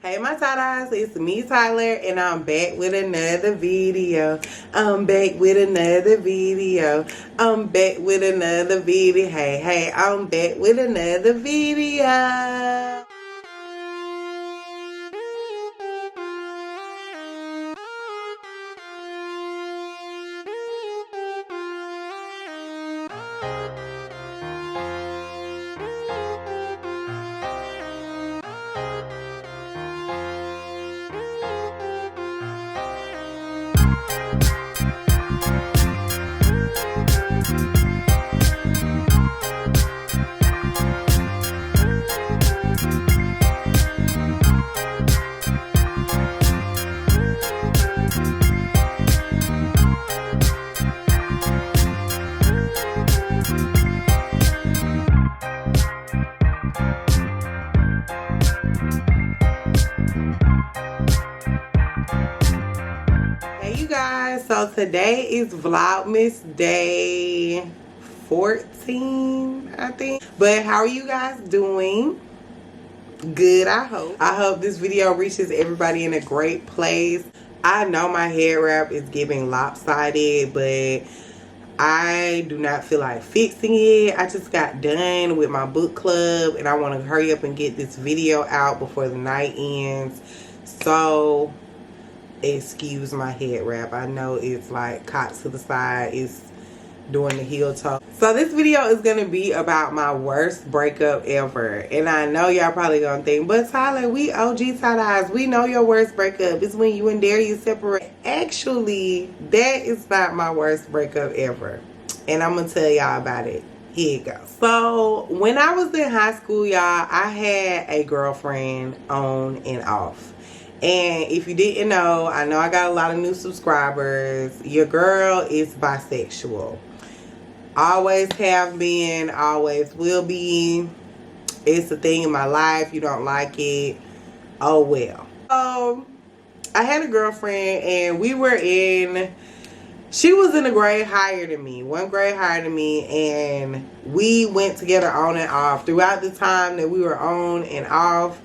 Hey my tie-dyes, it's me Tyler and I'm back with another video. I'm back with another video. I'm back with another video. Hey, I'm back with another video. So today is Vlogmas day 14, I think. But how are you guys doing? Good, I hope. I hope this video reaches everybody in a great place. I know my hair wrap is giving lopsided, but I do not feel like fixing it. I just got done with my book club and I want to hurry up and get this video out before the night ends. So excuse my head wrap. I know it's like cocked to the side. It's doing the heel toe. So this video is going to be about my worst breakup ever. And I know y'all probably going to think, but Tyler, we OG tie-dyes. We know your worst breakup is when you and Darius separate. Actually, that is not my worst breakup ever. And I'm going to tell y'all about it. Here it goes. So when I was in high school, y'all, I had a girlfriend on and off. And if you didn't know, I know I got a lot of new subscribers. Your girl is bisexual. Always have been, always will be. It's a thing in my life. You don't like it, oh well. So I had a girlfriend and she was in a grade higher than me. One grade higher than me. And we went together on and off. Throughout the time that we were on and off,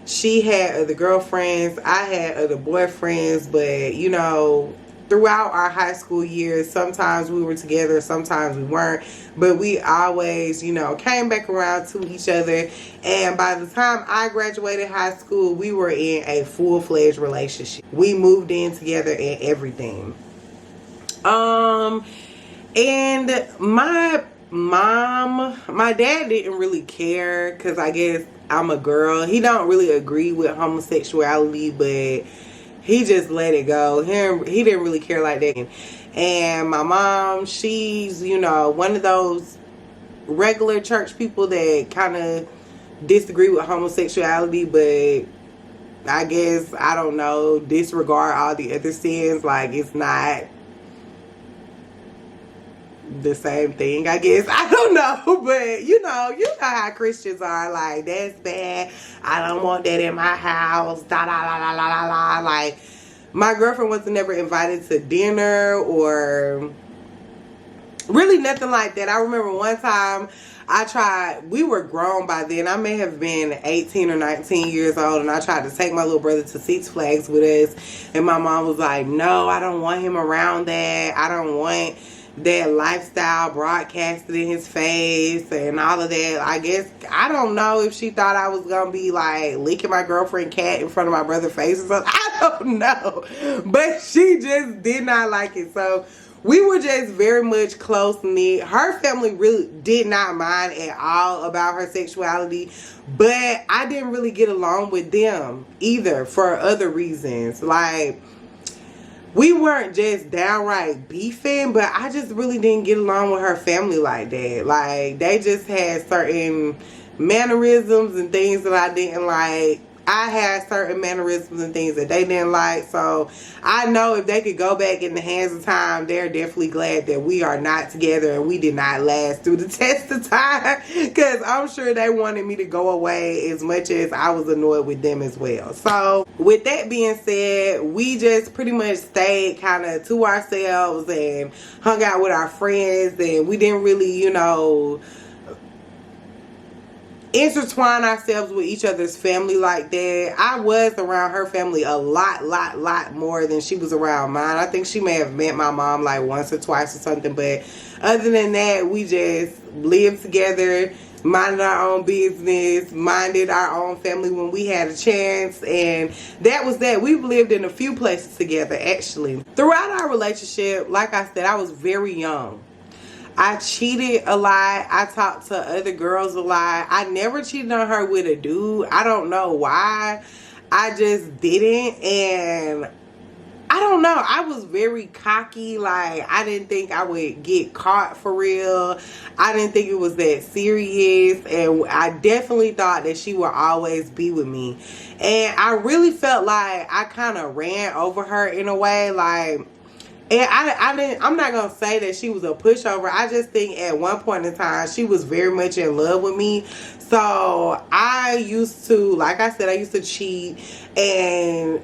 she had other girlfriends, I had other boyfriends, but you know, throughout our high school years, sometimes we were together, sometimes we weren't, but we always, you know, came back around to each other. And by the time I graduated high school, we were in a full-fledged relationship. We moved in together and everything. And my dad didn't really care because I guess I'm a girl. He don't really agree with homosexuality, but he just let it go. He didn't really care like that. And my mom, she's, you know, one of those regular church people that kind of disagree with homosexuality, but I guess, I don't know, disregard all the other sins. Like, it's not the same thing, I guess. I don't know, but you know how Christians are. Like, that's bad, I don't want that in my house, da da la la la la la. Like, my girlfriend wasn't never invited to dinner or really nothing like that. I remember one time I tried, we were grown by then, I may have been 18 or 19 years old, and I tried to take my little brother to Six Flags with us, and my mom was like, no, I don't want him around that. I don't want that lifestyle broadcasted in his face and all of that. I guess, I don't know if she thought I was gonna be like licking my girlfriend cat in front of my brother's face or something. I don't know, but she just did not like it. So we were just very much close-knit. Her family really did not mind at all about her sexuality, but I didn't really get along with them either for other reasons. Like, we weren't just downright beefing, but I just really didn't get along with her family like that. Like, they just had certain mannerisms and things that I didn't like. I had certain mannerisms and things that they didn't like. So I know if they could go back in the hands of time, they're definitely glad that we are not together and we did not last through the test of time, because I'm sure they wanted me to go away as much as I was annoyed with them as well. So with that being said, we just pretty much stayed kind of to ourselves and hung out with our friends, and we didn't really, you know, intertwine ourselves with each other's family like that. I was around her family a lot more than she was around mine. I think she may have met my mom like once or twice or something, but other than that, we just lived together, minded our own business, minded our own family when we had a chance, and that was that. We've lived in a few places together, actually. Throughout our relationship, like I said, I was very young. I cheated a lot. I talked to other girls a lot. I never cheated on her with a dude. I don't know why. I just didn't. And I don't know. I was very cocky. Like, I didn't think I would get caught for real. I didn't think it was that serious. And I definitely thought that she would always be with me. And I really felt like I kind of ran over her in a way. Like, and I'm not going to say that she was a pushover. I just think at one point in time, she was very much in love with me. So I used to, like I said, I used to cheat, and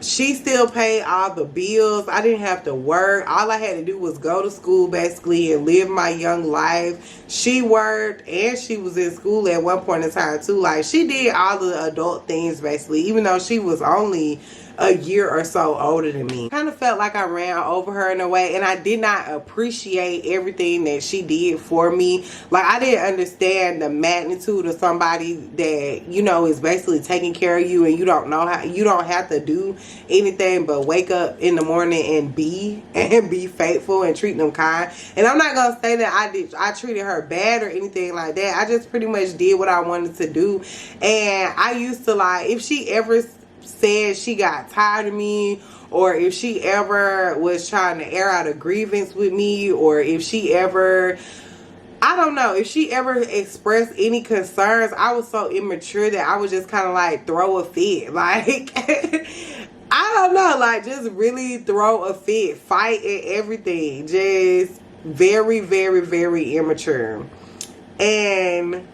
she still paid all the bills. I didn't have to work. All I had to do was go to school basically and live my young life. She worked and she was in school at one point in time too. Like, she did all the adult things basically, even though she was only a year or so older than me. Kind of felt like I ran over her in a way, and I did not appreciate everything that she did for me. Like, I didn't understand the magnitude of somebody that, you know, is basically taking care of you, and you don't know how, you don't have to do anything but wake up in the morning and be faithful and treat them kind. And I'm not gonna say that I treated her bad or anything like that. I just pretty much did what I wanted to do. And I used to, like, if she ever said she got tired of me, or if she ever was trying to air out a grievance with me, or if she ever, I don't know, if she ever expressed any concerns, I was so immature that I would just kind of like throw a fit. Like, I don't know, like just really throw a fit, fight and everything. Just very immature. And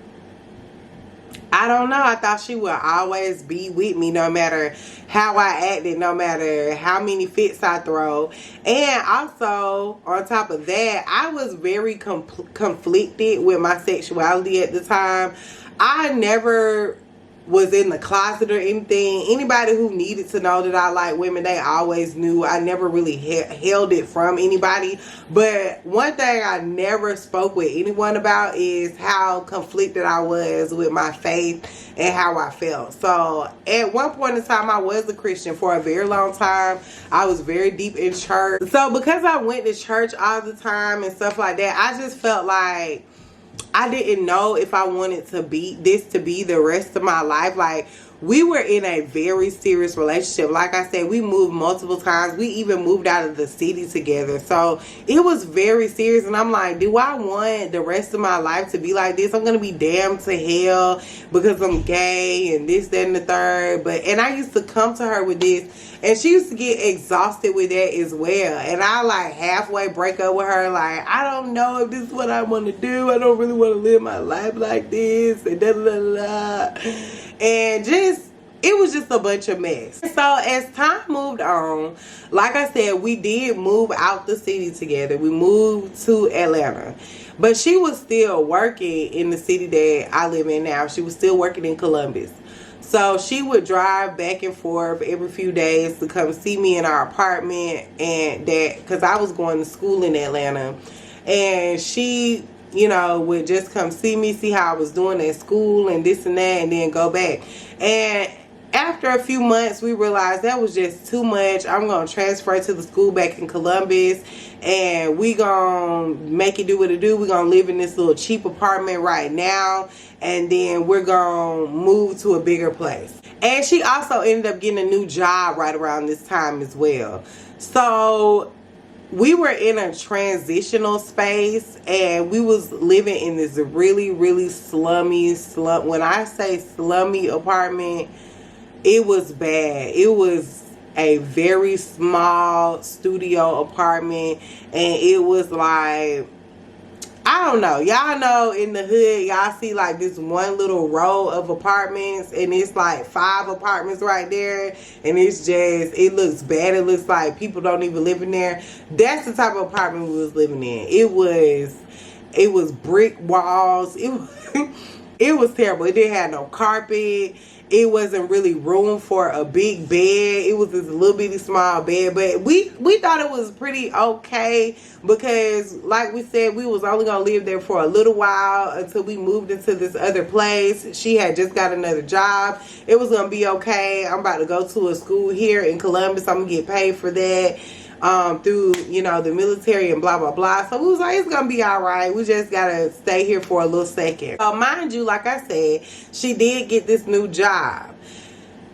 I don't know, I thought she would always be with me no matter how I acted, no matter how many fits I throw. And also, on top of that, I was very conflicted with my sexuality at the time. I never was in the closet or anything. Anybody who needed to know that I like women, they always knew. I never really held it from anybody. But one thing I never spoke with anyone about is how conflicted I was with my faith and how I felt. So at one point in time, I was a Christian for a very long time. I was very deep in church. So because I went to church all the time and stuff like that, I just felt like I didn't know if I wanted to be the rest of my life. Like, we were in a very serious relationship. Like I said, we moved multiple times. We even moved out of the city together. So it was very serious. And I'm like, do I want the rest of my life to be like this? I'm going to be damned to hell because I'm gay and this, that, and the third. And I used to come to her with this, and she used to get exhausted with that as well. And I like halfway break up with her. Like, I don't know if this is what I want to do. I don't really want to live my life like this. And da da da da. And it was just a bunch of mess. So as time moved on, like I said, we did move out the city together. We moved to Atlanta. But she was still working in the city that I live in now. She was still working in Columbus. So she would drive back and forth every few days to come see me in our apartment, and that because I was going to school in Atlanta. And she, you know, would just come see me, see how I was doing at school and this and that, and then go back. And after a few months, we realized that was just too much. I'm going to transfer to the school back in Columbus, and we going to make it do what it do. We're going to live in this little cheap apartment right now, and then we're going to move to a bigger place. And she also ended up getting a new job right around this time as well. So we were in a transitional space, and we was living in this really slummy, when I say slummy apartment, it was bad. It was a very small studio apartment, and it was like, I don't know. Y'all know in the hood, y'all see like this one little row of apartments, and it's like 5 apartments right there, and it's just, it looks bad. It looks like people don't even live in there. That's the type of apartment we was living in. It was brick walls. It was terrible. It didn't have no carpet. It wasn't really room for a big bed. It was this little bitty small bed, but we thought it was pretty okay because, like we said, we was only gonna live there for a little while until we moved into this other place. She had just got another job. It was gonna be okay. I'm about to go to a school here in Columbus. I'm gonna get paid for that. Through, you know, the military and blah blah blah. So we was like, it's gonna be all right. We just gotta stay here for a little second. Mind you, like I said, she did get this new job,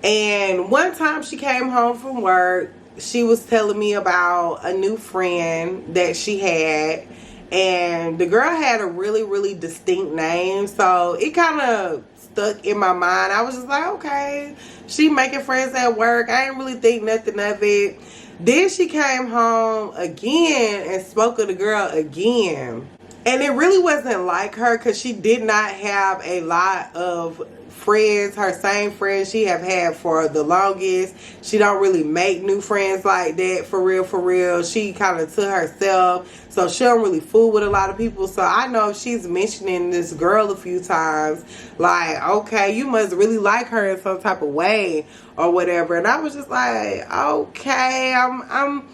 and one time she came home from work, she was telling me about a new friend that she had, and the girl had a really distinct name, so it kind of stuck in my mind. I was just like, okay, she making friends at work. I didn't really think nothing of it. Then she came home again and spoke to the girl again. And it really wasn't like her because she did not have a lot of friends, her same friends she have had for the longest. She don't really make new friends like that for real. She kind of to herself, so she don't really fool with a lot of people. So I know she's mentioning this girl a few times, like, okay, you must really like her in some type of way or whatever. And I was just like, okay, I'm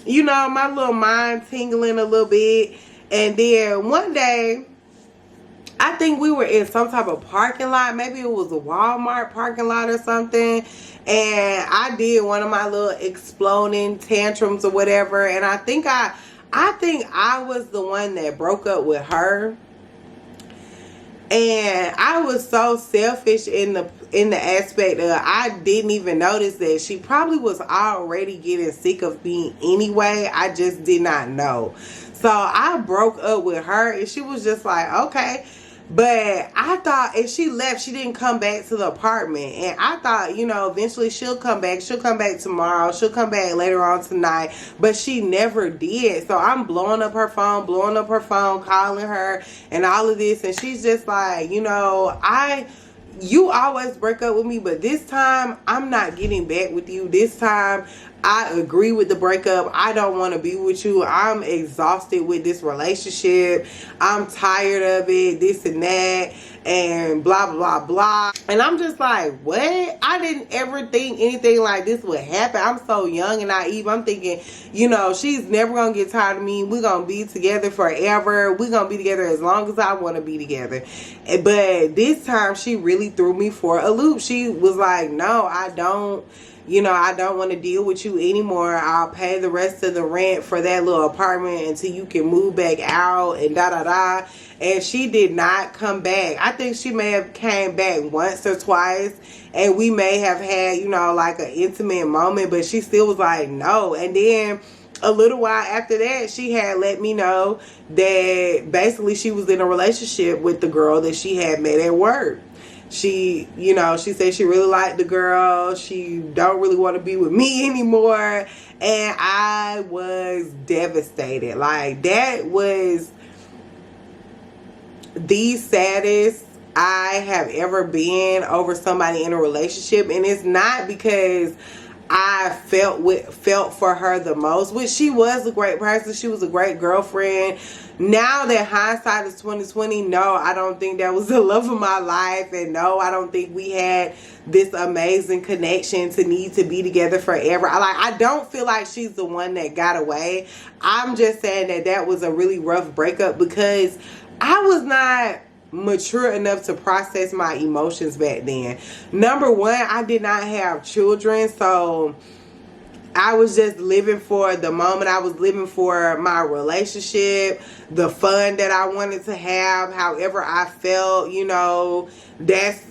you know, my little mind tingling a little bit. And then one day, I think we were in some type of parking lot. Maybe it was a Walmart parking lot or something. And I did one of my little exploding tantrums or whatever. And I think I was the one that broke up with her. And I was so selfish in the aspect of I didn't even notice that she probably was already getting sick of me anyway. I just did not know. So I broke up with her and she was just like, okay. But I thought if she left, she didn't come back to the apartment. And I thought, you know, eventually she'll come back. She'll come back tomorrow. She'll come back later on tonight. But she never did. So I'm blowing up her phone, calling her and all of this. And she's just like, you know, you always break up with me, but this time I'm not getting back with you. This time I agree with the breakup. I don't want to be with you. I'm exhausted with this relationship. I'm tired of it, this and that, and blah, blah, blah. And I'm just like, what? I didn't ever think anything like this would happen. I'm so young and naive. I'm thinking, you know, she's never going to get tired of me. We're going to be together forever. We're going to be together as long as I want to be together. But this time she really threw me for a loop. She was like, no, I don't. You know, I don't want to deal with you anymore. I'll pay the rest of the rent for that little apartment until you can move back out and da-da-da. And she did not come back. I think she may have came back once or twice. And we may have had, you know, like an intimate moment. But she still was like, no. And then a little while after that, she had let me know that basically she was in a relationship with the girl that she had met at work. She, you know, she said she really liked the girl. She don't really want to be with me anymore. And I was devastated. Like, that was the saddest I have ever been over somebody in a relationship. And it's not because I felt for her the most, which she was a great person. She was a great girlfriend. Now that hindsight is 2020, no, I don't think that was the love of my life. And no, I don't think we had this amazing connection to need to be together forever. I don't feel like she's the one that got away. I'm just saying that was a really rough breakup because I was not mature enough to process my emotions back then. Number one, I did not have children, so I was just living for the moment. I was living for my relationship, the fun that I wanted to have, however I felt, you know, that's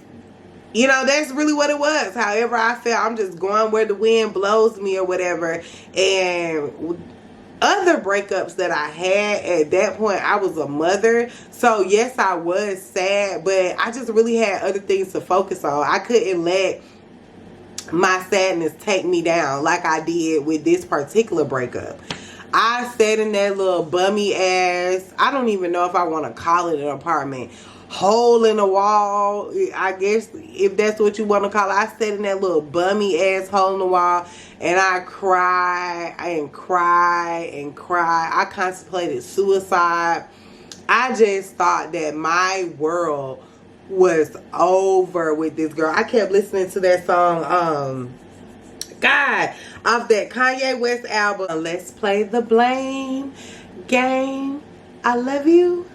really what it was. However I felt, I'm just going where the wind blows me or whatever. And other breakups that I had at that point, I was a mother. So yes, I was sad, but I just really had other things to focus on. I couldn't let my sadness take me down like I did with this particular breakup. I sat in that little bummy ass, I don't even know if I want to call it an apartment, hole in the wall, I guess, if that's what you want to call it. I sat in that little bummy ass hole in the wall and I cried and cried and cried. I contemplated suicide. I just thought that my world was over with this girl. I kept listening to that song, God, off that Kanye West album, Let's Play the Blame Game. I love you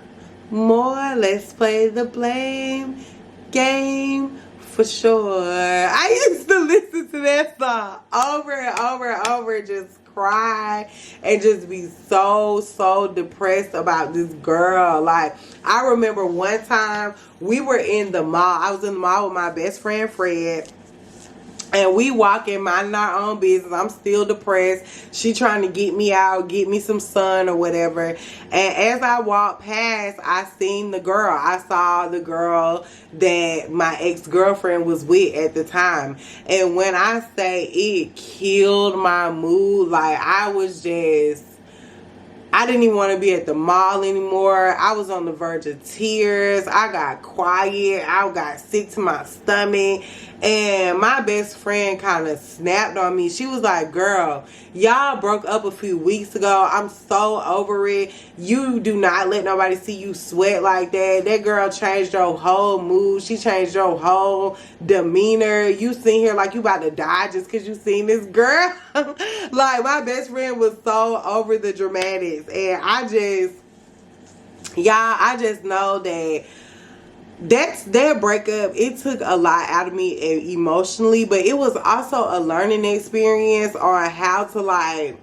more. Let's play the blame game for sure. I used to listen to that song over and over and over, just cry and just be so depressed about this girl. Like, I remember one time we were in the mall. I was in the mall with my best friend Fred, and we walking, minding our own business. I'm still depressed. She trying to get me out, get me some sun or whatever. And as I walked past, I seen the girl. I saw the girl that my ex-girlfriend was with at the time. And when I say it killed my mood, like I didn't even want to be at the mall anymore. I was on the verge of tears. I got quiet. I got sick to my stomach. And my best friend kind of snapped on me. She was like, girl, y'all broke up a few weeks ago. I'm so over it. You do not let nobody see you sweat like that. That girl changed your whole mood. She changed your whole demeanor. You sitting here like you about to die just because you seen this girl. Like, my best friend was so over the dramatics. And I just know that their breakup, it took a lot out of me emotionally, but it was also a learning experience on how to, like,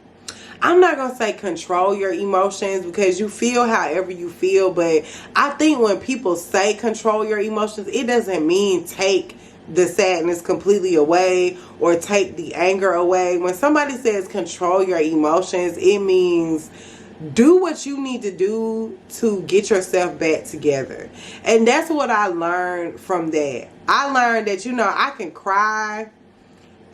I'm not gonna say control your emotions, because you feel however you feel, but I think when people say control your emotions, it doesn't mean take the sadness completely away or take the anger away. When somebody says control your emotions, it means do what you need to do to get yourself back together. And that's what I learned from that. I learned that, I can cry.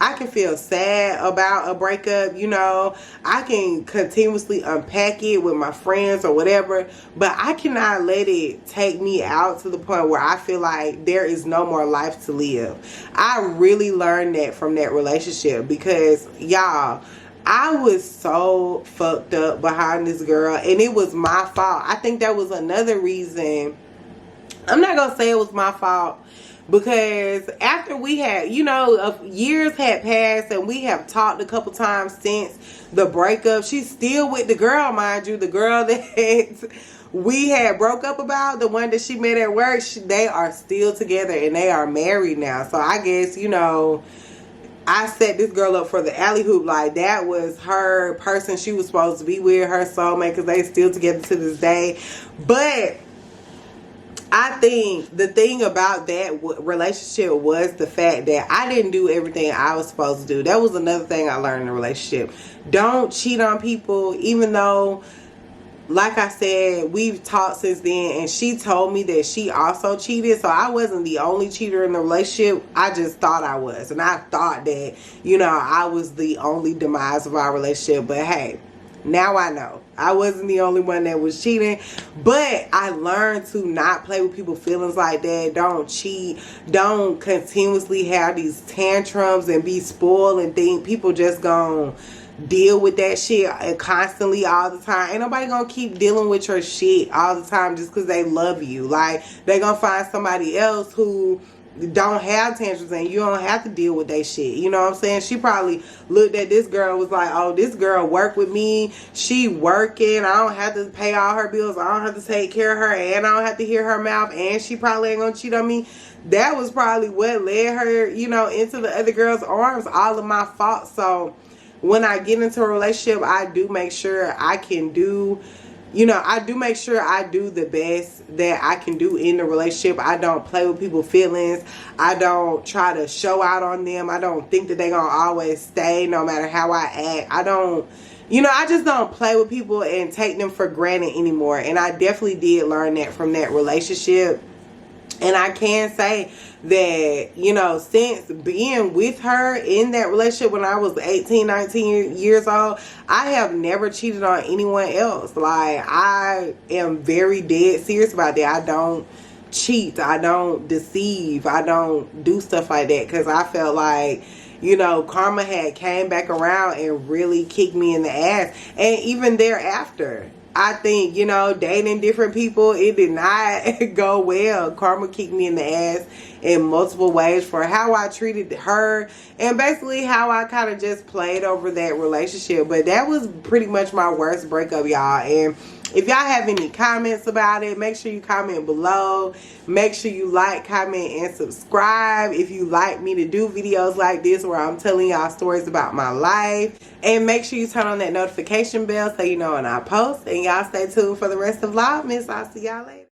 I can feel sad about a breakup, I can continuously unpack it with my friends or whatever, but I cannot let it take me out to the point where I feel like there is no more life to live. I really learned that from that relationship, because y'all, I was so fucked up behind this girl, and it was my fault. I think that was another reason. I'm not going to say it was my fault, because after we had, years had passed and we have talked a couple times since the breakup. She's still with the girl, mind you, the girl that we had broke up about, the one that she met at work. They are still together and they are married now. So I guess, I set this girl up for the alley hoop. Like, that was her person she was supposed to be with, her soulmate, because they still together to this day. But I think the thing about that relationship was the fact that I didn't do everything I was supposed to do. That was another thing I learned in a relationship. Don't cheat on people, even though, like I said, we've talked since then, and she told me that she also cheated. So I wasn't the only cheater in the relationship. I just thought I was. And I thought that, I was the only demise of our relationship. But hey, now I know. I wasn't the only one that was cheating. But I learned to not play with people's feelings like that. Don't cheat. Don't continuously have these tantrums and be spoiled and think people just gonna deal with that shit constantly all the time. Ain't nobody gonna keep dealing with your shit all the time just because they love you. Like, they gonna find somebody else who don't have tantrums and you don't have to deal with that shit. You know what I'm saying? She probably looked at this girl and was like, oh, this girl work with me. She working. I don't have to pay all her bills. I don't have to take care of her, and I don't have to hear her mouth, and she probably ain't gonna cheat on me. That was probably what led her, into the other girl's arms. All of my fault. So when I get into a relationship, I do make sure I can do, I do make sure I do the best that I can do in the relationship. I don't play with people's feelings. I don't try to show out on them. I don't think that they're going to always stay no matter how I act. I don't, I just don't play with people and take them for granted anymore. And I definitely did learn that from that relationship. And I can say that, since being with her in that relationship when I was 18, 19 years old, I have never cheated on anyone else. Like, I am very dead serious about that. I don't cheat. I don't deceive. I don't do stuff like that, because I felt like, karma had came back around and really kicked me in the ass. And even thereafter, I think, you know, dating different people, it did not go well. Karma kicked me in the ass in multiple ways for how I treated her and basically how I kind of just played over that relationship. But that was pretty much my worst breakup, y'all. And if y'all have any comments about it, make sure you comment below. Make sure you like, comment, and subscribe if you like me to do videos like this where I'm telling y'all stories about my life. And make sure you turn on that notification bell so you know when I post. And y'all stay tuned for the rest of VLOGMAS. I'll see y'all later.